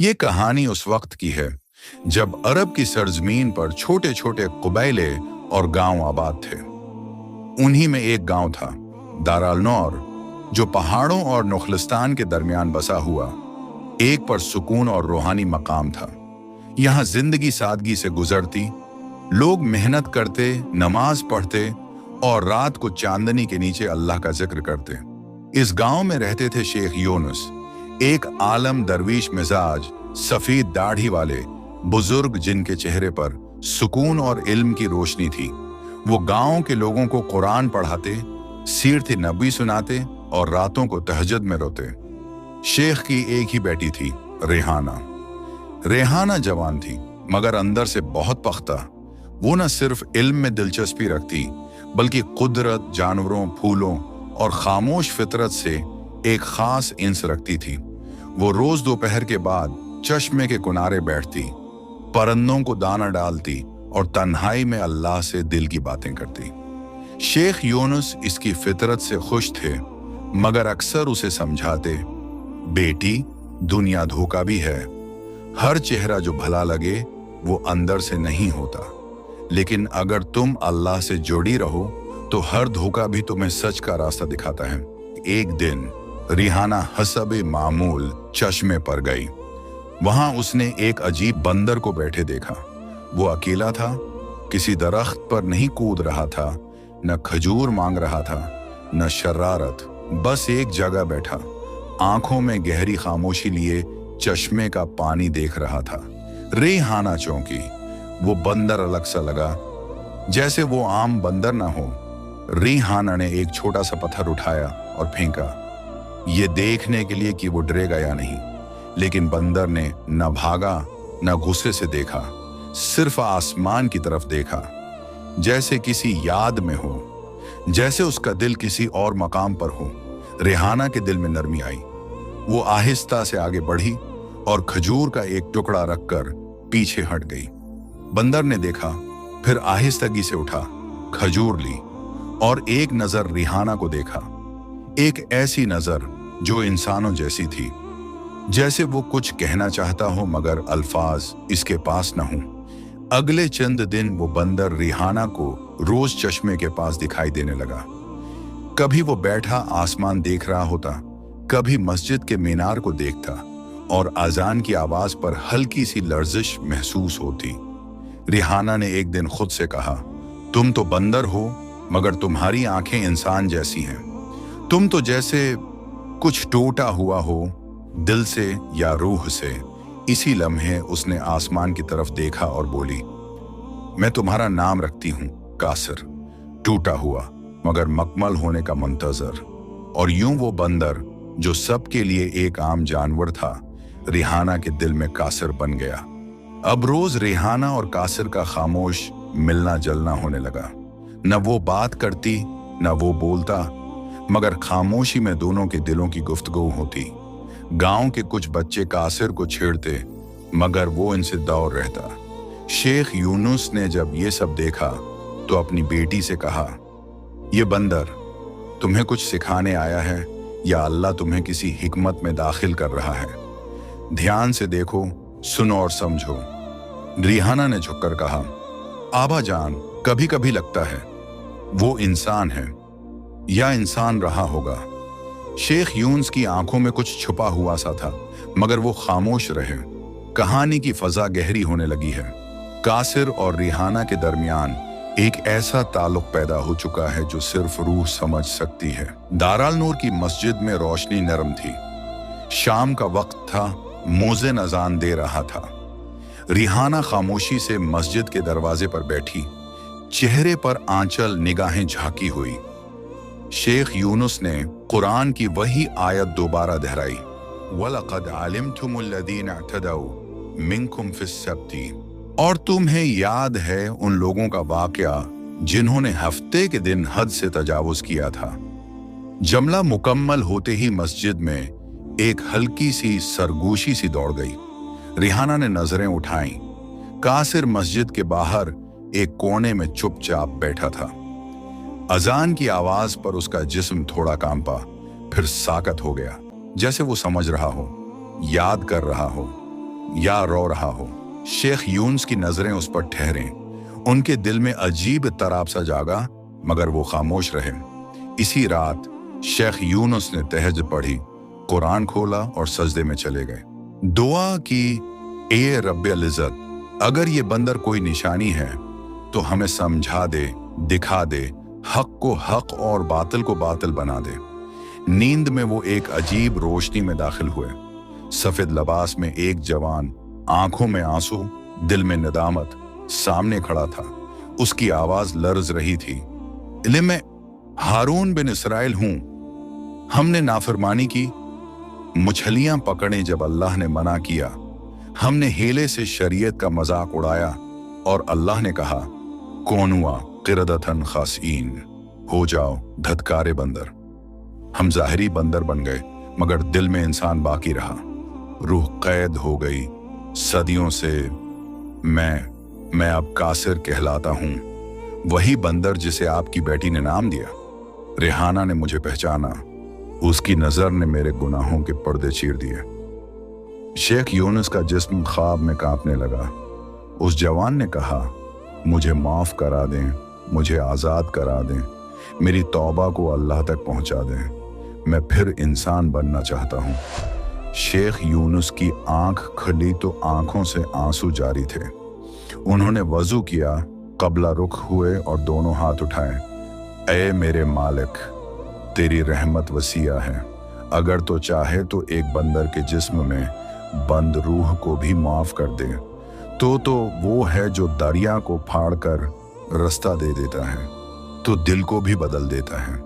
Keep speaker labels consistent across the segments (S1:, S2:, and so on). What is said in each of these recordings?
S1: ये कहानी उस वक्त की है जब अरब की सरजमीन पर छोटे छोटे कबीले और गांव आबाद थे। उन्हीं में एक गांव था, दार अल-नौर, जो पहाड़ों और नुख्लिस्तान के दरमियान बसा हुआ एक पर सुकून और रूहानी मकाम था। यहाँ जिंदगी सादगी से गुजरती, लोग मेहनत करते, नमाज पढ़ते और रात को चांदनी के नीचे अल्लाह का जिक्र करते। इस गांव में रहते थे शेख यूनुस, एक आलम दरवीश मिजाज, सफेद दाढ़ी वाले बुजुर्ग जिनके चेहरे पर सुकून और इल्म की रोशनी थी। वो गांव के लोगों को कुरान पढ़ाते, सीरत नबी सुनाते और रातों को तहज्जुद में रोते। शेख की एक ही बेटी थी, रेहाना। रेहाना जवान थी मगर अंदर से बहुत पख्ता। वो न सिर्फ इल्म में दिलचस्पी रखती बल्कि कुदरत, जानवरों, फूलों और खामोश फितरत से एक खास इंस रखती थी। वो रोज दोपहर के बाद चश्मे के किनारे बैठती, परिंदों को दाना डालती और तन्हाई में अल्लाह से दिल की बातें करती। शेख यूनुस इसकी फितरत से खुश थे मगर अक्सर उसे समझाते, बेटी, दुनिया धोखा भी है। हर चेहरा जो भला लगे वो अंदर से नहीं होता, लेकिन अगर तुम अल्लाह से जुड़ी रहो तो हर धोखा भी तुम्हें सच का रास्ता दिखाता है। एक दिन रिहाना हसबे मामूल चश्मे पर गई। वहां उसने एक अजीब बंदर को बैठे देखा। वो अकेला था, किसी दरख्त पर नहीं कूद रहा था, न खजूर मांग रहा था, न शरारत, बस एक जगह बैठा, आंखों में गहरी खामोशी लिए चश्मे का पानी देख रहा था। रेहाना चौंकी। वो बंदर अलग सा लगा, जैसे वो आम बंदर ना हो। रेहाना ने एक छोटा सा पत्थर उठाया और फेंका, ये देखने के लिए कि वो डरेगा या नहीं। लेकिन बंदर ने न भागा न गुस्से से देखा, सिर्फ आसमान की तरफ देखा, जैसे किसी याद में हो, जैसे उसका दिल किसी और मकाम पर हो। रेहाना के दिल में नरमी आई। वो आहिस्ता से आगे बढ़ी और खजूर का एक टुकड़ा रखकर पीछे हट गई। बंदर ने देखा, फिर आहिस्तगी से उठा, खजूर ली और एक नजर रेहाना को देखा। एक ऐसी नजर जो इंसानों जैसी थी, जैसे वो कुछ कहना चाहता हो मगर अल्फाज इसके पास न हो। अगले चंद दिन वो बंदर रेहाना को रोज चश्मे के पास दिखाई देने लगा। कभी वो बैठा आसमान देख रहा होता, कभी मस्जिद के मीनार को देखता और अजान की आवाज पर हल्की सी लर्जिश महसूस होती। रेहाना ने एक दिन खुद से कहा, तुम तो बंदर हो मगर तुम्हारी आंखें इंसान जैसी हैं। तुम तो जैसे कुछ टूटा हुआ हो, दिल से या रूह से। इसी लम्हे उसने आसमान की तरफ देखा और बोली, मैं तुम्हारा नाम रखती हूं, कासिर, टूटा हुआ मगर मकमल होने का मुंतजर। और यूं वो बंदर जो सबके लिए एक आम जानवर था, रेहाना के दिल में कासिर बन गया। अब रोज रेहाना और कासिर का खामोश मिलना जलना होने लगा। न वो बात करती न वो बोलता, मगर खामोशी में दोनों के दिलों की गुफ्तगू होती। गांव के कुछ बच्चे कासिर को छेड़ते मगर वो इनसे दूर रहता। शेख यूनुस ने जब ये सब देखा तो अपनी बेटी से कहा, ये बंदर तुम्हें कुछ सिखाने आया है या अल्लाह तुम्हें किसी हिकमत में दाखिल कर रहा है? ध्यान से देखो, सुनो और समझो। रेहाना ने झुककर कहा, आबा जान, कभी कभी लगता है वो इंसान है या इंसान रहा होगा। शेख यूनुस की आंखों में कुछ छुपा हुआ सा था मगर वो खामोश रहे। कहानी की फजा गहरी होने लगी है। कासिर और रेहाना के दरमियान एक ऐसा ताल्लुक पैदा हो चुका है जो सिर्फ रूह समझ सकती है। दार अल-नूर की मस्जिद में रोशनी नरम थी। शाम का वक्त था, मोज़िन अजान दे रहा था। रेहाना खामोशी से मस्जिद के दरवाजे पर बैठी, चेहरे पर आंचल, निगाहें झांकी हुई। शेख यूनुस ने कुरान की वही आयत दोबारा दोहराई, वलक़द अलिमतुमुल्लज़ीना अ'तदौ मिनकुम फिस्सब्ति। और तुम्हें याद है उन लोगों का वाक़या जिन्होंने हफ्ते के दिन हद से तजावुज किया था। जमला मुकम्मल होते ही मस्जिद में एक हल्की सी सरगोशी सी दौड़ गई। रेहाना ने नजरें उठाईं। कासिर मस्जिद के बाहर एक कोने में चुपचाप बैठा था। अजान की आवाज पर उसका जिस्म थोड़ा कांपा, फिर साकत हो गया, जैसे वो समझ रहा हो, याद कर रहा हो। या रो रहा हो। शेख यूनुस की नजरें उस पर ठहरें। उनके दिल में अजीब इत्तराब सा जागा, मगर वो खामोश रहे। इसी रात शेख यूनुस ने तहज्जुद पढ़ी, कुरान खोला और सजदे में चले गए। दुआ की, ए रब्बिल इज़्ज़त, अगर ये बंदर कोई निशानी है तो हमें समझा दे, दिखा दे, हक को हक और बातिल को बातिल बना दे। नींद में वो एक अजीब रोशनी में दाखिल हुए। सफेद लिबास में एक जवान, आंखों में आंसू, दिल में नदामत, सामने खड़ा था। उसकी आवाज लर्ज रही थी। मैं हारून बिन इसराइल हूं। हमने नाफरमानी की, मछलियां पकड़े जब अल्लाह ने मना किया। हमने हेले से शरीयत का मजाक उड़ाया और अल्लाह ने कहा, कौनुआ क़िरदतन खासीन, हो जाओ धत्कारे बंदर। हम ज़ाहिरी बंदर बन गए, मगर दिल में इंसान बाकी रहा। रूह कैद हो गई। सदियों से मैं अब कासिर कहलाता हूं, वही बंदर जिसे आपकी बेटी ने नाम दिया। रेहाना ने मुझे पहचाना। उसकी नजर ने मेरे गुनाहों के पर्दे चीर दिए। शेख यूनुस का जिस्म ख्वाब में कांपने लगा। उस जवान ने कहा, मुझे माफ करा दें, मुझे आजाद करा दें, मेरी तौबा को अल्लाह तक पहुंचा दें, मैं फिर इंसान बनना चाहता हूं। शेख यूनुस की आंख खुली तो आंखों से आंसू जारी थे। उन्होंने वजू किया, कबला रुख हुए और दोनों हाथ उठाए। ऐ मेरे मालिक, तेरी रहमत वसीया है। अगर तो चाहे तो एक बंदर के जिस्म में बंद रूह को भी माफ कर दे। तो वो है जो दरिया को फाड़ कर रास्ता दे देता है, तो दिल को भी बदल देता है।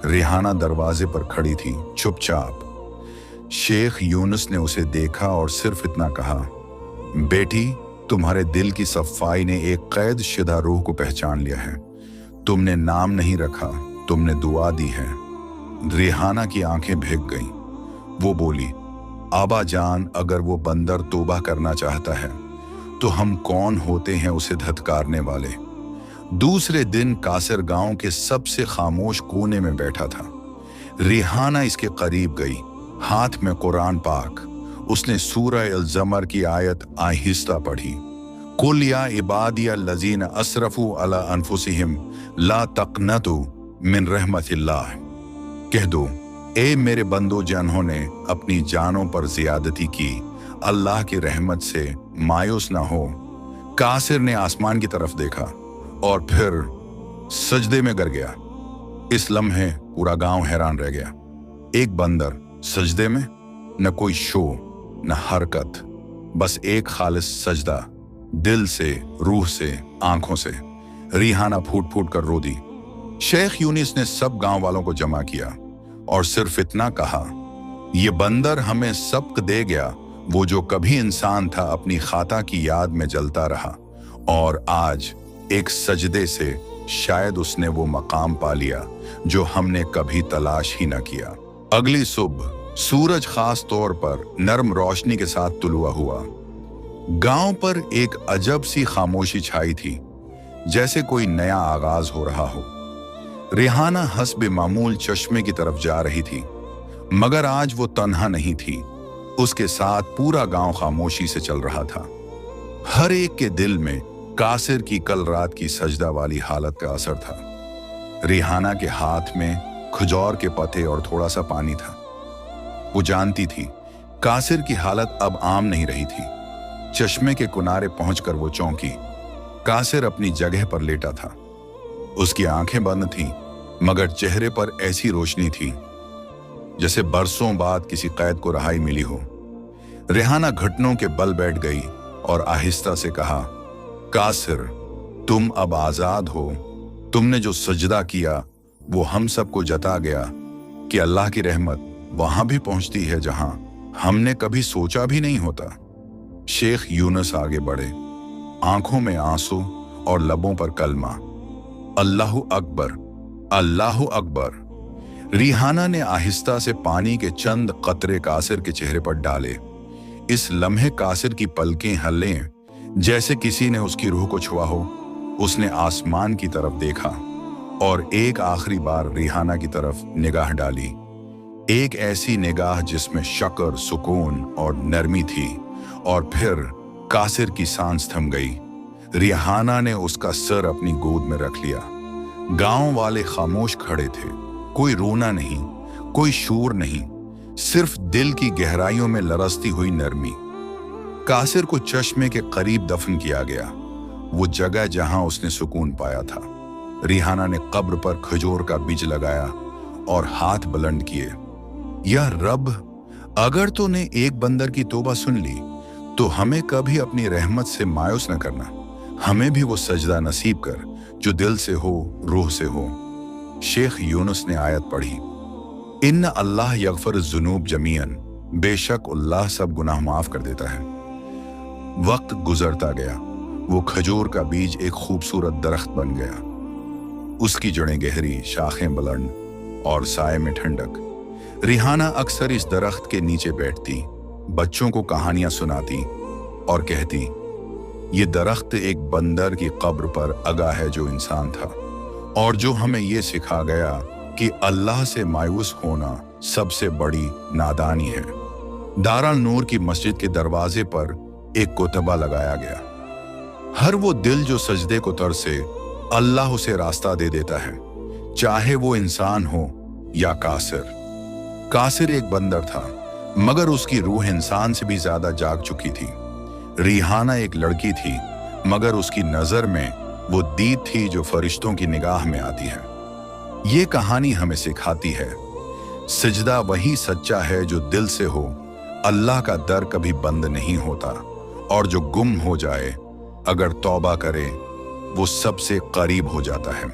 S1: रेहाना दरवाजे पर खड़ी थी, चुपचाप। शेख यूनुस ने उसे देखा और सिर्फ इतना कहा, बेटी, तुम्हारे दिल की सफाई ने एक कैद शुदा रूह को पहचान लिया है। तुमने नाम नहीं रखा, तुमने दुआ दी है। रेहाना की आंखें भीग गईं। वो बोली, आबा जान, अगर वो बंदर तौबा करना चाहता है तो हम कौन होते हैं उसे धत्कारने वाले। दूसरे दिन कासिर गांव के सबसे खामोश कोने में बैठा था। रेहाना इसके करीब गई, हाथ में कुरान पाक। उसने सूरह अल-ज़मर की आयत आहिस्ता पढ़ी, कुल या इबादिया लजीन असरफू अला अनफुसिहिम ला तक़नतु मिन रहमतिल्लाह। कह दो, ए मेरे बंदो जिन्होंने अपनी जानों पर ज़ियादती की, अल्लाह की रहमत से मायूस ना हो। कासिर ने आसमान की तरफ देखा और फिर सजदे में गिर गया। इस लम्हे पूरा गांव हैरान रह गया। एक बंदर सजदे में, न कोई शो न हरकत, बस एक खालिस सजदा, दिल से, रूह से, आंखों से। रेहाना फूट फूट कर रो दी। शेख यूनुस ने सब गांव वालों को जमा किया और सिर्फ इतना कहा, ये बंदर हमें सबक दे गया, वो जो कभी इंसान था अपनी खाता की याद में जलता रहा, और आज एक सजदे से शायद उसने वो मकाम पा लिया जो हमने कभी तलाश ही न किया। अगली सुबह सूरज खास तौर पर नरम रोशनी के साथ तुलुआ हुआ। गांव पर एक अजब सी खामोशी छाई थी, जैसे कोई नया आगाज हो रहा हो। रेहाना हस्बे मामूल चश्मे की तरफ जा रही थी, मगर आज वो तन्हा नहीं थी। उसके साथ पूरा गांव खामोशी से चल रहा था। हर एक के दिल में कासिर की कल रात की सजदा वाली हालत का असर था। रेहाना के हाथ में खजूर के पत्ते और थोड़ा सा पानी था। वो जानती थी कासिर की हालत अब आम नहीं रही थी। चश्मे के किनारे पहुंचकर वो चौंकी। कासिर अपनी जगह पर लेटा था। उसकी आंखें बंद थीं, मगर चेहरे पर ऐसी रोशनी थी जैसे बरसों बाद किसी कैद को रहाई मिली हो। रेहाना घुटनों के बल बैठ गई और आहिस्ता से कहा, कासिर, तुम अब आजाद हो। तुमने जो सजदा किया वो हम सबको जता गया कि अल्लाह की रहमत वहां भी पहुंचती है जहां हमने कभी सोचा भी नहीं होता। शेख यूनुस आगे बढ़े, आंखों में आंसू और लबों पर कलमा, अल्लाहु अकबर, अल्लाहु अकबर। रेहाना ने आहिस्ता से पानी के चंद कतरे कासिर के चेहरे पर डाले। इस लम्हे कासिर की पलकें हल्लें, जैसे किसी ने उसकी रूह को छुआ हो। उसने आसमान की तरफ देखा और एक आखिरी बार रेहाना की तरफ निगाह डाली। एक ऐसी निगाह जिसमें शक्र, सुकून और नरमी थी, और फिर कासिर की सांस थम गई। रिहाना ने उसका सर अपनी गोद में रख लिया। गांव वाले खामोश खड़े थे। कोई रोना नहीं, कोई शोर नहीं, सिर्फ दिल की गहराइयों में लरसती हुई नरमी। कासिर को चश्मे के करीब दफन किया गया, वो जगह जहां उसने सुकून पाया था। रिहाना ने कब्र पर खजूर का बीज लगाया और हाथ बुलंद किए। या रब, अगर तूने एक बंदर की तौबा सुन ली तो हमें कभी अपनी रहमत से मायूस न करना। हमें भी वो सजदा नसीब कर जो दिल से हो, रूह से हो। शेख यूनुस ने आयत पढ़ी, इन्ना अल्लाह यगफिर ज़ुनूब जमीअन, बेशक अल्लाह सब गुनाह माफ कर देता है। वक्त गुजरता गया, वो खजूर का बीज एक खूबसूरत दरख्त बन गया। उसकी जड़ें गहरी, शाखें बुलंद और साए में ठंडक। रिहाना अक्सर इस दरख्त के नीचे बैठती, बच्चों को कहानियां सुनाती और कहती, ये दरख्त एक बंदर की कब्र पर अगा है जो इंसान था और जो हमें ये सिखा गया कि अल्लाह से मायूस होना सबसे बड़ी नादानी है। दारुल नूर की मस्जिद के दरवाजे पर एक कोतबा लगाया गया, हर वो दिल जो सजदे को तरसे अल्लाह उसे रास्ता दे देता है, चाहे वो इंसान हो या कासिर। कासिर एक बंदर था, मगर उसकी रूह इंसान से भी ज्यादा जाग चुकी थी। रिहाना एक लड़की थी, मगर उसकी नजर में वो दीद थी जो फरिश्तों की निगाह में आती है। ये कहानी हमें सिखाती है, सिजदा वही सच्चा है जो दिल से हो। अल्लाह का दर कभी बंद नहीं होता और जो गुम हो जाए अगर तौबा करे वो सबसे करीब हो जाता है।